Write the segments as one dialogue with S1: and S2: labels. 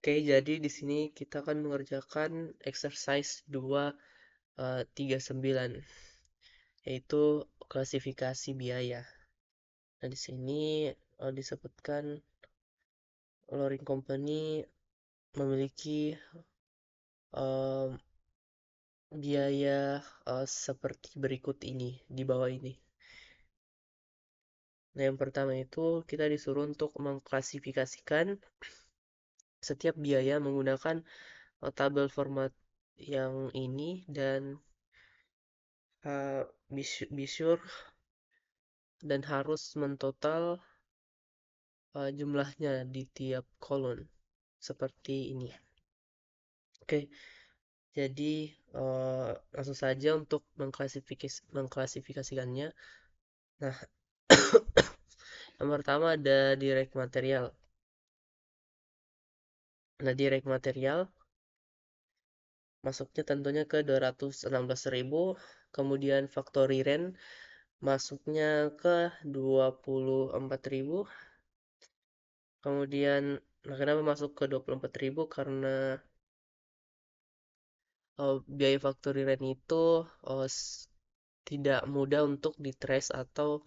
S1: Oke, jadi di sini kita akan mengerjakan exercise 239, yaitu klasifikasi biaya. Nah, di sini disebutkan Loring Company memiliki em, biaya seperti berikut ini, di bawah ini. Nah, yang pertama itu kita disuruh untuk mengklasifikasikan setiap biaya menggunakan tabel format yang ini dan be sure dan harus mentotal jumlahnya di tiap kolom seperti ini. Oke, jadi langsung saja untuk mengklasifikasikannya. Nah, yang pertama ada direct material. Nah, direct material masuknya tentunya ke 216.000, kemudian factory rent masuknya ke 24.000. Kemudian, nah kenapa masuk ke 24.000? Karena biaya factory rent itu tidak mudah untuk di-trace atau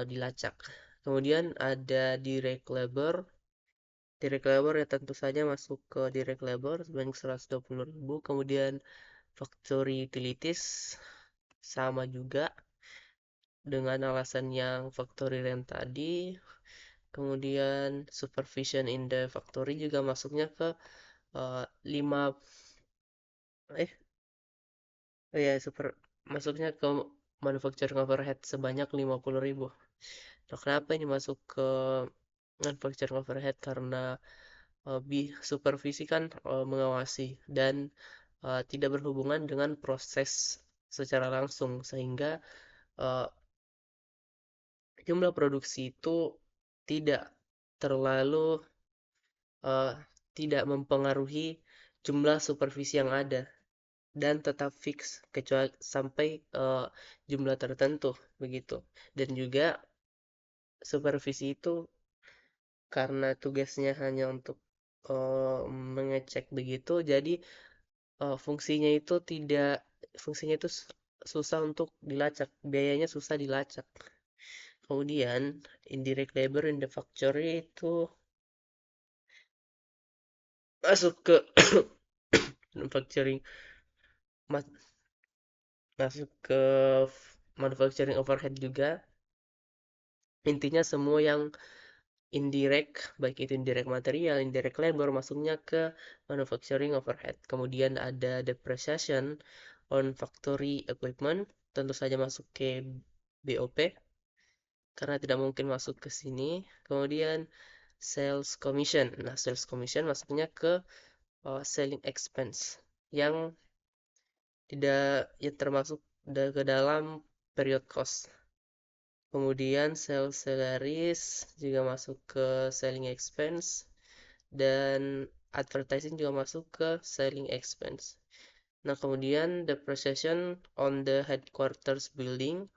S1: dilacak. Kemudian ada direct labor. Direct labor ya tentu saja masuk ke direct labor sebanyak 120.000. Kemudian factory utilities sama juga dengan alasan yang factory rent tadi. Kemudian supervision in the factory juga masuknya ke 5 ya masuknya ke manufacturing overhead sebanyak 50.000. Nah, kenapa ini masuk ke manufacturing overhead? Karena supervisi kan mengawasi dan tidak berhubungan dengan proses secara langsung, sehingga uh, jumlah produksi itu tidak terlalu uh, tidak mempengaruhi jumlah supervisi yang ada dan tetap fix kecuali sampai jumlah tertentu begitu. Dan juga supervisi itu karena tugasnya hanya untuk mengecek begitu, jadi fungsinya itu tidak fungsinya itu susah untuk dilacak, biayanya susah dilacak. Kemudian indirect labor in the factory itu masuk ke manufacturing masuk ke manufacturing overhead juga. Intinya semua yang indirect, baik itu indirect material, indirect labor, masuknya ke manufacturing overhead. Kemudian ada depreciation on factory equipment, tentu saja masuk ke BOP, karena tidak mungkin masuk ke sini. Kemudian sales commission. Nah, sales commission masuknya ke selling expense yang tidak yang termasuk ke dalam period cost. Kemudian sales salaries juga masuk ke selling expense dan advertising juga masuk ke selling expense. Nah, kemudian depreciation on the headquarters building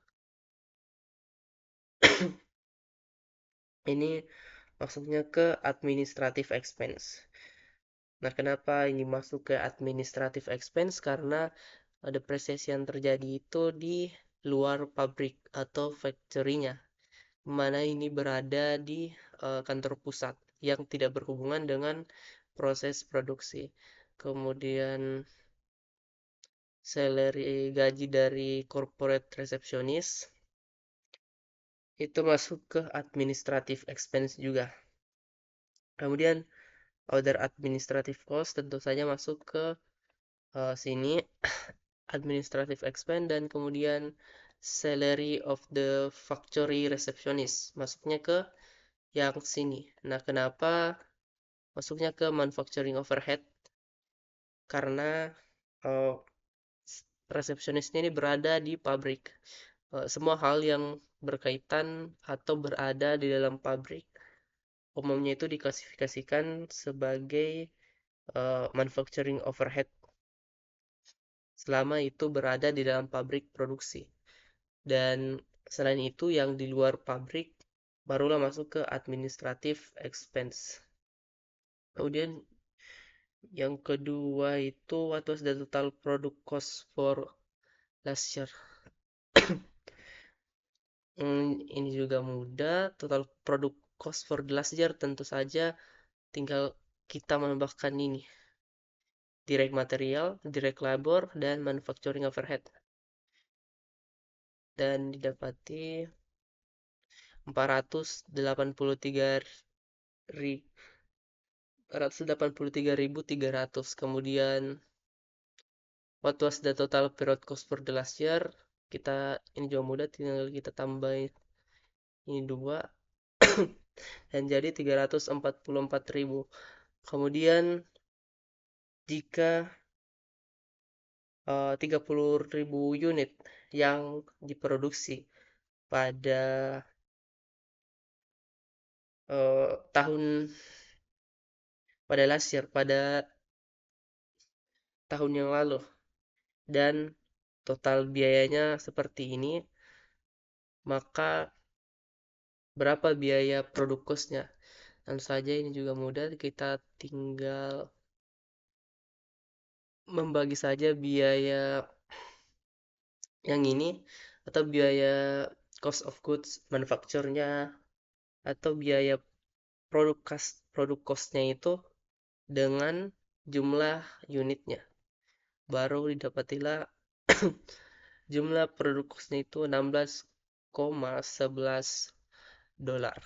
S1: ini masuknya ke administrative expense. Nah, kenapa ini masuk ke administrative expense? Karena depresiasi yang terjadi itu di luar pabrik atau factory-nya, mana ini berada di kantor pusat yang tidak berhubungan dengan proses produksi. Kemudian gaji dari corporate receptionist itu masuk ke administrative expense juga. Kemudian other administrative cost tentu saja masuk ke sini administrative expense, dan kemudian salary of the factory receptionist masuknya ke yang sini. Nah, kenapa masuknya ke manufacturing overhead? Karena uh, resepsionisnya ini berada di pabrik. Semua hal yang berkaitan atau berada di dalam pabrik umumnya itu diklasifikasikan sebagai manufacturing overhead selama itu berada di dalam pabrik produksi. Dan selain itu yang di luar pabrik barulah masuk ke administrative expense. Kemudian Yang kedua itu what was the total product cost for last year? Ini juga mudah. Total product cost for the last year tentu saja tinggal kita menambahkan ini. Direct material, direct labor, dan manufacturing overhead. Dan didapati 483.300. Kemudian what was the total period cost for the last year? Kita ini juga mudah, tinggal kita tambahin ini dua dan jadi 344.000. Kemudian jika 30.000 unit yang diproduksi pada tahun pada last year, pada tahun yang lalu, dan total biayanya seperti ini, maka berapa biaya produk cost-nya? Tentu saja ini juga mudah, kita tinggal membagi saja biaya yang ini atau biaya cost of goods manufacture-nya atau biaya produk cost-nya itu dengan jumlah unitnya. Baru didapatilah jumlah produk cost-nya itu 16,11 dolar.